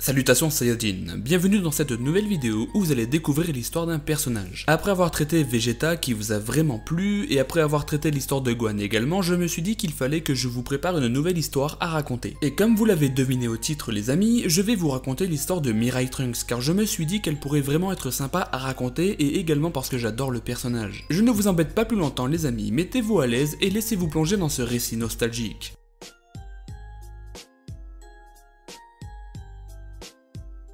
Salutations Saiyajin, bienvenue dans cette nouvelle vidéo où vous allez découvrir l'histoire d'un personnage. Après avoir traité Vegeta qui vous a vraiment plu et après avoir traité l'histoire de Gohan également, je me suis dit qu'il fallait que je vous prépare une nouvelle histoire à raconter. Et comme vous l'avez deviné au titre les amis, je vais vous raconter l'histoire de Mirai Trunks car je me suis dit qu'elle pourrait vraiment être sympa à raconter et également parce que j'adore le personnage. Je ne vous embête pas plus longtemps les amis, mettez-vous à l'aise et laissez-vous plonger dans ce récit nostalgique.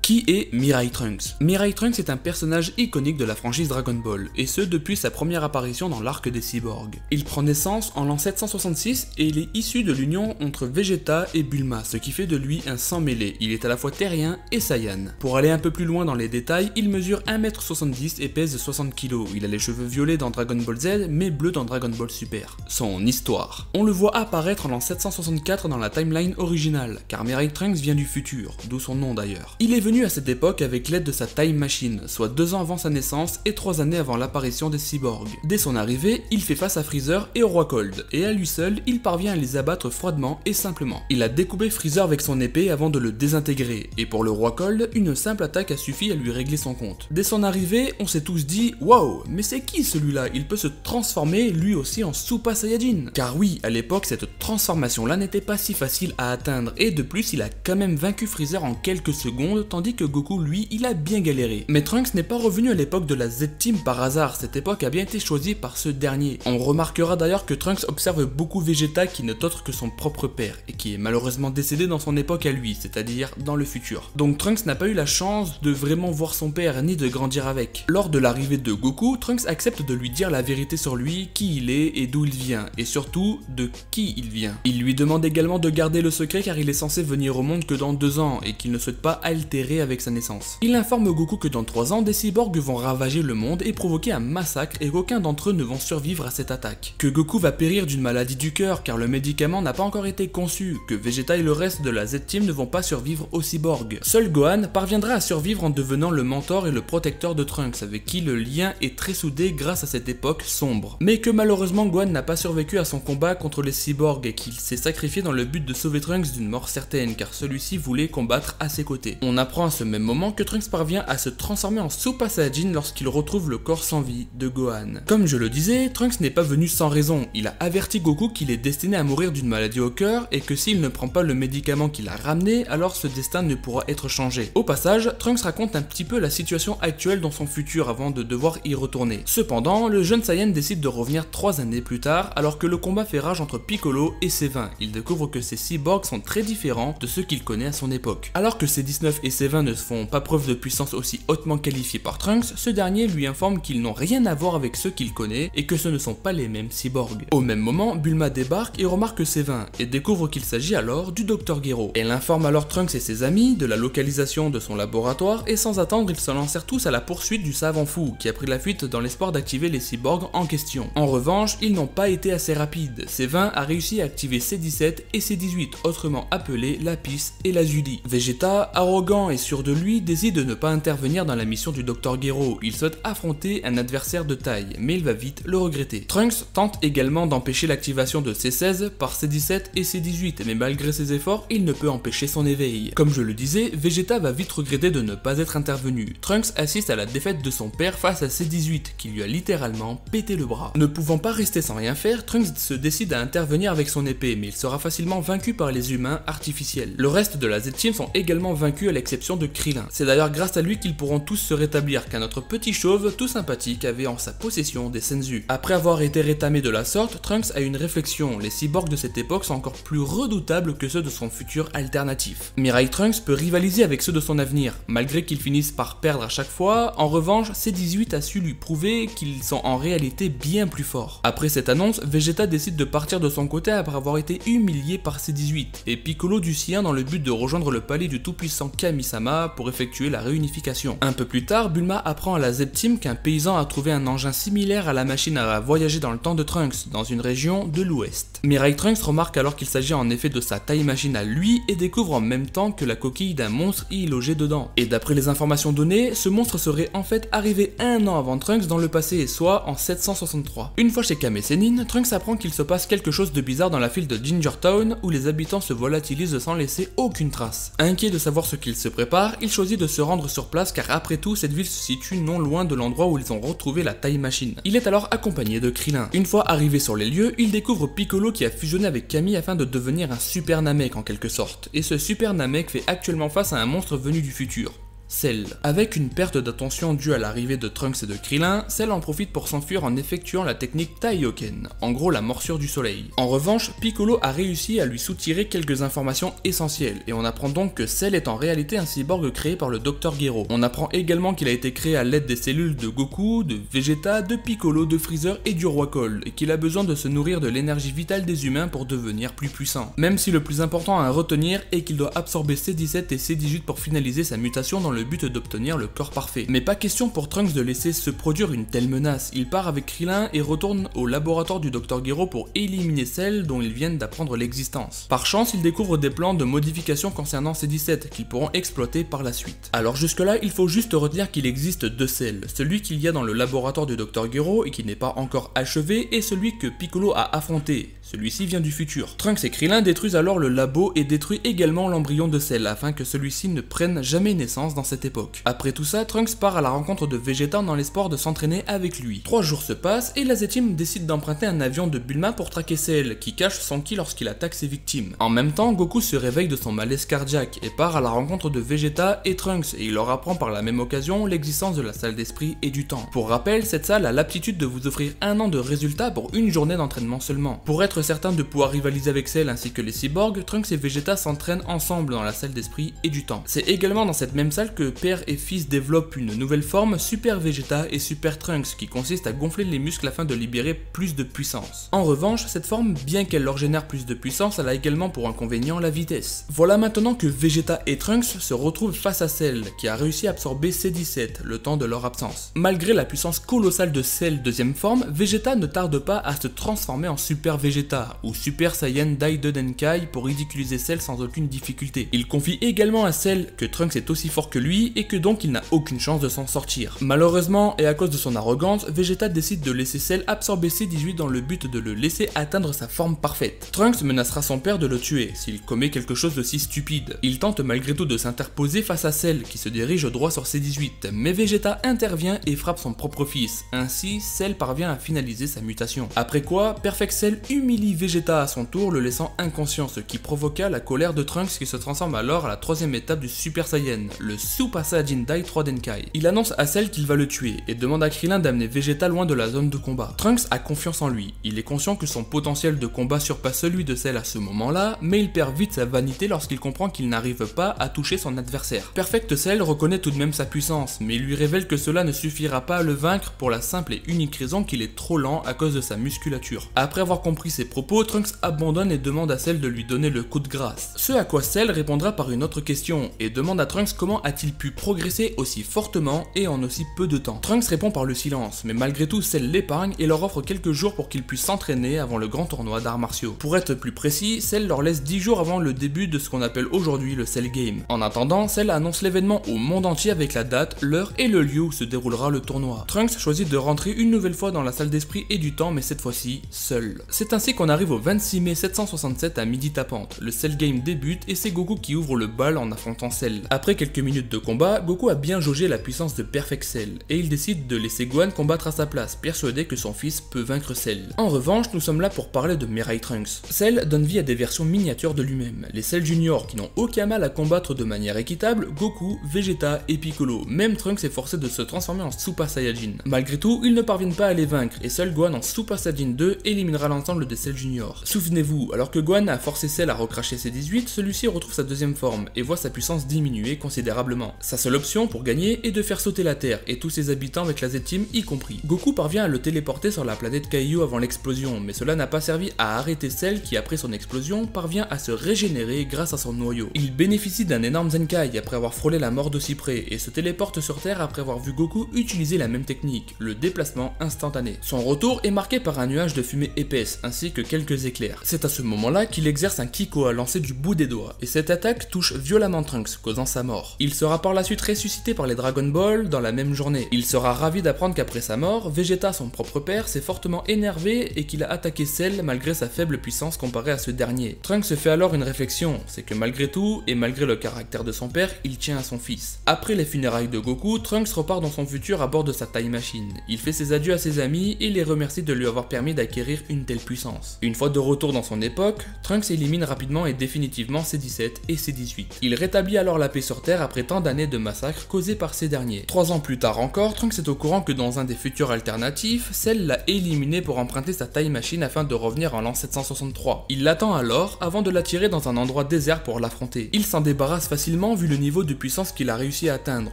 Qui est Mirai Trunks? Mirai Trunks est un personnage iconique de la franchise Dragon Ball, et ce depuis sa première apparition dans l'arc des cyborgs. Il prend naissance en l'an 766 et il est issu de l'union entre Vegeta et Bulma, ce qui fait de lui un sang mêlé. Il est à la fois terrien et Saiyan. Pour aller un peu plus loin dans les détails, il mesure 1m70 et pèse 60 kg. Il a les cheveux violets dans Dragon Ball Z, mais bleus dans Dragon Ball Super. Son histoire. On le voit apparaître en l'an 764 dans la timeline originale, car Mirai Trunks vient du futur, d'où son nom d'ailleurs. Il est venu à cette époque avec l'aide de sa Time Machine, soit 2 ans avant sa naissance et 3 années avant l'apparition des cyborgs. Dès son arrivée, il fait face à Freezer et au roi Cold, et à lui seul, il parvient à les abattre froidement et simplement. Il a découpé Freezer avec son épée avant de le désintégrer, et pour le roi Cold, une simple attaque a suffi à lui régler son compte. Dès son arrivée, on s'est tous dit « Wow, mais c'est qui celui-là? Il peut se transformer lui aussi en Super Saiyajin !» Car oui, à l'époque, cette transformation-là n'était pas si facile à atteindre, et de plus, il a quand même vaincu Freezer en quelques secondes, tandis que Goku, lui, il a bien galéré. Mais Trunks n'est pas revenu à l'époque de la Z-Team par hasard, cette époque a bien été choisie par ce dernier. On remarquera d'ailleurs que Trunks observe beaucoup Vegeta qui n'est autre que son propre père, et qui est malheureusement décédé dans son époque à lui, c'est-à-dire dans le futur. Donc Trunks n'a pas eu la chance de vraiment voir son père, ni de grandir avec. Lors de l'arrivée de Goku, Trunks accepte de lui dire la vérité sur lui, qui il est et d'où il vient, et surtout, de qui il vient. Il lui demande également de garder le secret car il est censé venir au monde que dans 2 ans, et qu'il ne souhaite pas altérer avec sa naissance. Il informe Goku que dans 3 ans, des cyborgs vont ravager le monde et provoquer un massacre et qu'aucun d'entre eux ne vont survivre à cette attaque. Que Goku va périr d'une maladie du cœur car le médicament n'a pas encore été conçu, que Vegeta et le reste de la Z-Team ne vont pas survivre aux cyborgs. Seul Gohan parviendra à survivre en devenant le mentor et le protecteur de Trunks, avec qui le lien est très soudé grâce à cette époque sombre. Mais que malheureusement Gohan n'a pas survécu à son combat contre les cyborgs et qu'il s'est sacrifié dans le but de sauver Trunks d'une mort certaine car celui-ci voulait combattre à ses côtés. On apprend à ce même moment que Trunks parvient à se transformer en Super Saiyajin lorsqu'il retrouve le corps sans vie de Gohan. Comme je le disais, Trunks n'est pas venu sans raison, il a averti Goku qu'il est destiné à mourir d'une maladie au cœur et que s'il ne prend pas le médicament qu'il a ramené, alors ce destin ne pourra être changé. Au passage, Trunks raconte un petit peu la situation actuelle dans son futur avant de devoir y retourner. Cependant, le jeune Saiyan décide de revenir 3 années plus tard alors que le combat fait rage entre Piccolo et C20. Il découvre que ces cyborgs sont très différents de ceux qu'il connaît à son époque. Alors que C19 et C20 ne font pas preuve de puissance aussi hautement qualifiée par Trunks, ce dernier lui informe qu'ils n'ont rien à voir avec ceux qu'il connaît et que ce ne sont pas les mêmes cyborgs. Au même moment, Bulma débarque et remarque C20 et découvre qu'il s'agit alors du Dr Gero. Elle informe alors Trunks et ses amis de la localisation de son laboratoire et sans attendre ils se lancèrent tous à la poursuite du savant fou qui a pris la fuite dans l'espoir d'activer les cyborgs en question. En revanche, ils n'ont pas été assez rapides. C20 a réussi à activer C17 et C18, autrement appelés Lapis et Lazuli. Vegeta, arrogant et sûr de lui, décide de ne pas intervenir dans la mission du Dr Gero. Il souhaite affronter un adversaire de taille, mais il va vite le regretter. Trunks tente également d'empêcher l'activation de C16 par C17 et C18, mais malgré ses efforts, il ne peut empêcher son éveil. Comme je le disais, Vegeta va vite regretter de ne pas être intervenu. Trunks assiste à la défaite de son père face à C18, qui lui a littéralement pété le bras. Ne pouvant pas rester sans rien faire, Trunks se décide à intervenir avec son épée, mais il sera facilement vaincu par les humains artificiels. Le reste de la Z-Team sont également vaincus à l'exception de Krillin. C'est d'ailleurs grâce à lui qu'ils pourront tous se rétablir car notre petit chauve tout sympathique avait en sa possession des Senzu. Après avoir été rétamé de la sorte, Trunks a une réflexion, les cyborgs de cette époque sont encore plus redoutables que ceux de son futur alternatif. Mirai Trunks peut rivaliser avec ceux de son avenir, malgré qu'ils finissent par perdre à chaque fois, en revanche C18 a su lui prouver qu'ils sont en réalité bien plus forts. Après cette annonce, Vegeta décide de partir de son côté après avoir été humilié par C18, et Piccolo du sien dans le but de rejoindre le palais du tout-puissant Kami-sama pour effectuer la réunification. Un peu plus tard, Bulma apprend à la Z-Team qu'un paysan a trouvé un engin similaire à la machine à voyager dans le temps de Trunks, dans une région de l'ouest. Mirai Trunks remarque alors qu'il s'agit en effet de sa Time Machine à lui et découvre en même temps que la coquille d'un monstre y logé dedans. Et d'après les informations données, ce monstre serait en fait arrivé 1 an avant Trunks dans le passé, soit en 763. Une fois chez Kame Sennin, Trunks apprend qu'il se passe quelque chose de bizarre dans la ville de Ginger Town où les habitants se volatilisent sans laisser aucune trace. Inquiet de savoir ce qu'il se prépare, prépare, il choisit de se rendre sur place car après tout cette ville se situe non loin de l'endroit où ils ont retrouvé la Time Machine. Il est alors accompagné de Krillin. Une fois arrivé sur les lieux, il découvre Piccolo qui a fusionné avec Camille afin de devenir un Super Namek en quelque sorte. Et ce Super Namek fait actuellement face à un monstre venu du futur. Cell. Avec une perte d'attention due à l'arrivée de Trunks et de Krillin, Cell en profite pour s'enfuir en effectuant la technique Taioken, en gros la morsure du soleil. En revanche, Piccolo a réussi à lui soutirer quelques informations essentielles, et on apprend donc que Cell est en réalité un cyborg créé par le Dr Gero. On apprend également qu'il a été créé à l'aide des cellules de Goku, de Vegeta, de Piccolo, de Freezer et du Roi Cole, et qu'il a besoin de se nourrir de l'énergie vitale des humains pour devenir plus puissant. Même si le plus important à retenir est qu'il doit absorber C17 et C18 pour finaliser sa mutation dans le but d'obtenir le corps parfait. Mais pas question pour Trunks de laisser se produire une telle menace. Il part avec Krillin et retourne au laboratoire du Dr Gero pour éliminer Cell dont ils viennent d'apprendre l'existence. Par chance, il découvre des plans de modification concernant C17 qu'ils pourront exploiter par la suite. Alors jusque là, il faut juste retenir qu'il existe deux Cells, celui qu'il y a dans le laboratoire du Dr Gero et qui n'est pas encore achevé, et celui que Piccolo a affronté. Celui-ci vient du futur. Trunks et Krillin détruisent alors le labo et détruisent également l'embryon de Cell afin que celui-ci ne prenne jamais naissance dans cette époque. Après tout ça, Trunks part à la rencontre de Vegeta dans l'espoir de s'entraîner avec lui. 3 jours se passent et la Z-Team décide d'emprunter un avion de Bulma pour traquer Cell, qui cache son ki lorsqu'il attaque ses victimes. En même temps, Goku se réveille de son malaise cardiaque et part à la rencontre de Vegeta et Trunks et il leur apprend par la même occasion l'existence de la salle d'esprit et du temps. Pour rappel, cette salle a l'aptitude de vous offrir 1 an de résultats pour une journée d'entraînement seulement. Pour être certain de pouvoir rivaliser avec Cell ainsi que les cyborgs, Trunks et Vegeta s'entraînent ensemble dans la salle d'esprit et du temps. C'est également dans cette même salle que père et fils développent une nouvelle forme, Super Vegeta et Super Trunks, qui consiste à gonfler les muscles afin de libérer plus de puissance. En revanche, cette forme, bien qu'elle leur génère plus de puissance, elle a également pour inconvénient la vitesse. Voilà maintenant que Vegeta et Trunks se retrouvent face à Cell, qui a réussi à absorber C17, le temps de leur absence. Malgré la puissance colossale de Cell deuxième forme, Vegeta ne tarde pas à se transformer en Super Vegeta, ou Super Saiyan Dai de Denkai pour ridiculiser Cell sans aucune difficulté. Il confie également à Cell que Trunks est aussi fort que lui et que donc il n'a aucune chance de s'en sortir. Malheureusement, et à cause de son arrogance, Vegeta décide de laisser Cell absorber C18 dans le but de le laisser atteindre sa forme parfaite. Trunks menacera son père de le tuer s'il commet quelque chose de si stupide. Il tente malgré tout de s'interposer face à Cell qui se dirige droit sur C18, mais Vegeta intervient et frappe son propre fils. Ainsi, Cell parvient à finaliser sa mutation. Après quoi, Perfect Cell humilie Vegeta à son tour, le laissant inconscient, ce qui provoqua la colère de Trunks qui se transforme alors à la 3ème étape du Super Saiyan, le Super Saiyajin Dai 3 Denkai. Il annonce à Cell qu'il va le tuer et demande à Krillin d'amener Vegeta loin de la zone de combat. Trunks a confiance en lui, il est conscient que son potentiel de combat surpasse celui de Cell à ce moment-là, mais il perd vite sa vanité lorsqu'il comprend qu'il n'arrive pas à toucher son adversaire. Perfect Cell reconnaît tout de même sa puissance, mais il lui révèle que cela ne suffira pas à le vaincre pour la simple et unique raison qu'il est trop lent à cause de sa musculature. Après avoir compris ses propos, Trunks abandonne et demande à Cell de lui donner le coup de grâce. Ce à quoi Cell répondra par une autre question et demande à Trunks comment a-t-il pu progresser aussi fortement et en aussi peu de temps. Trunks répond par le silence, mais malgré tout Cell l'épargne et leur offre quelques jours pour qu'ils puissent s'entraîner avant le grand tournoi d'arts martiaux. Pour être plus précis, Cell leur laisse 10 jours avant le début de ce qu'on appelle aujourd'hui le Cell Game. En attendant, Cell annonce l'événement au monde entier avec la date, l'heure et le lieu où se déroulera le tournoi. Trunks choisit de rentrer une nouvelle fois dans la salle d'esprit et du temps, mais cette fois-ci, seul. C'est ainsi qu'on arrive au 26 mai 767 à midi tapante. Le Cell Game débute et c'est Goku qui ouvre le bal en affrontant Cell. Après quelques minutes de combat, Goku a bien jaugé la puissance de Perfect Cell et il décide de laisser Gohan combattre à sa place, persuadé que son fils peut vaincre Cell. En revanche, nous sommes là pour parler de Mirai Trunks. Cell donne vie à des versions miniatures de lui-même, les Cell Junior qui n'ont aucun mal à combattre de manière équitable Goku, Vegeta et Piccolo. Même Trunks est forcé de se transformer en Super Saiyajin. Malgré tout, ils ne parviennent pas à les vaincre et seul Gohan en Super Saiyajin 2 éliminera l'ensemble des Cell Junior. Souvenez-vous, alors que Gohan a forcé Cell à recracher ses 18, celui-ci retrouve sa deuxième forme et voit sa puissance diminuer considérablement. Sa seule option pour gagner est de faire sauter la Terre et tous ses habitants avec la Z-Team y compris. Goku parvient à le téléporter sur la planète Kaiju avant l'explosion, mais cela n'a pas servi à arrêter Cell qui après son explosion parvient à se régénérer grâce à son noyau. Il bénéficie d'un énorme Zenkai après avoir frôlé la mort d'aussi près et se téléporte sur Terre après avoir vu Goku utiliser la même technique, le déplacement instantané. Son retour est marqué par un nuage de fumée épaisse ainsi que quelques éclairs. C'est à ce moment-là qu'il exerce un Kiko à lancer du bout des doigts et cette attaque touche violemment Trunks, causant sa mort. Il se sera par la suite ressuscité par les Dragon Ball dans la même journée. Il sera ravi d'apprendre qu'après sa mort, Vegeta, son propre père, s'est fortement énervé et qu'il a attaqué Cell malgré sa faible puissance comparée à ce dernier. Trunks se fait alors une réflexion, c'est que malgré tout, et malgré le caractère de son père, il tient à son fils. Après les funérailles de Goku, Trunks repart dans son futur à bord de sa Time Machine. Il fait ses adieux à ses amis et les remercie de lui avoir permis d'acquérir une telle puissance. Une fois de retour dans son époque, Trunks élimine rapidement et définitivement C-17 et C-18. Il rétablit alors la paix sur Terre après tant d'années de massacres causés par ces derniers. 3 ans plus tard encore, Trunks est au courant que dans un des futurs alternatifs, Cell l'a éliminé pour emprunter sa Time Machine afin de revenir en l'an 763. Il l'attend alors avant de l'attirer dans un endroit désert pour l'affronter. Il s'en débarrasse facilement vu le niveau de puissance qu'il a réussi à atteindre.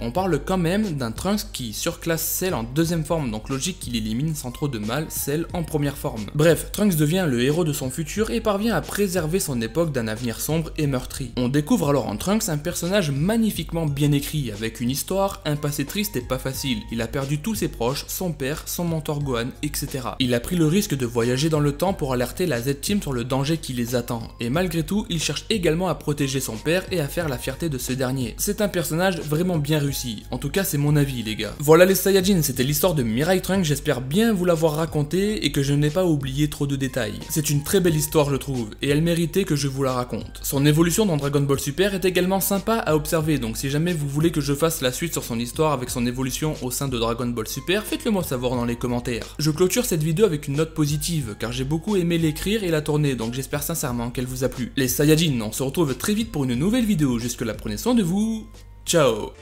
On parle quand même d'un Trunks qui surclasse Cell en deuxième forme, donc logique qu'il élimine sans trop de mal Cell en première forme. Bref, Trunks devient le héros de son futur et parvient à préserver son époque d'un avenir sombre et meurtri. On découvre alors en Trunks un personnage magnifiquement bien écrit, avec une histoire, un passé triste et pas facile. Il a perdu tous ses proches, son père, son mentor Gohan, etc. Il a pris le risque de voyager dans le temps pour alerter la Z-Team sur le danger qui les attend. Et malgré tout, il cherche également à protéger son père et à faire la fierté de ce dernier. C'est un personnage vraiment bien réussi. En tout cas, c'est mon avis, les gars. Voilà les Saiyajins, c'était l'histoire de Mirai Trunks, j'espère bien vous l'avoir raconté et que je n'ai pas oublié trop de détails. C'est une très belle histoire, je trouve, et elle méritait que je vous la raconte. Son évolution dans Dragon Ball Super est également sympa à observer, donc si jamais vous voulez que je fasse la suite sur son histoire avec son évolution au sein de Dragon Ball Super, faites-le moi savoir dans les commentaires. Je clôture cette vidéo avec une note positive, car j'ai beaucoup aimé l'écrire et la tourner, donc j'espère sincèrement qu'elle vous a plu. Les Saiyajins, on se retrouve très vite pour une nouvelle vidéo, jusque là prenez soin de vous, ciao.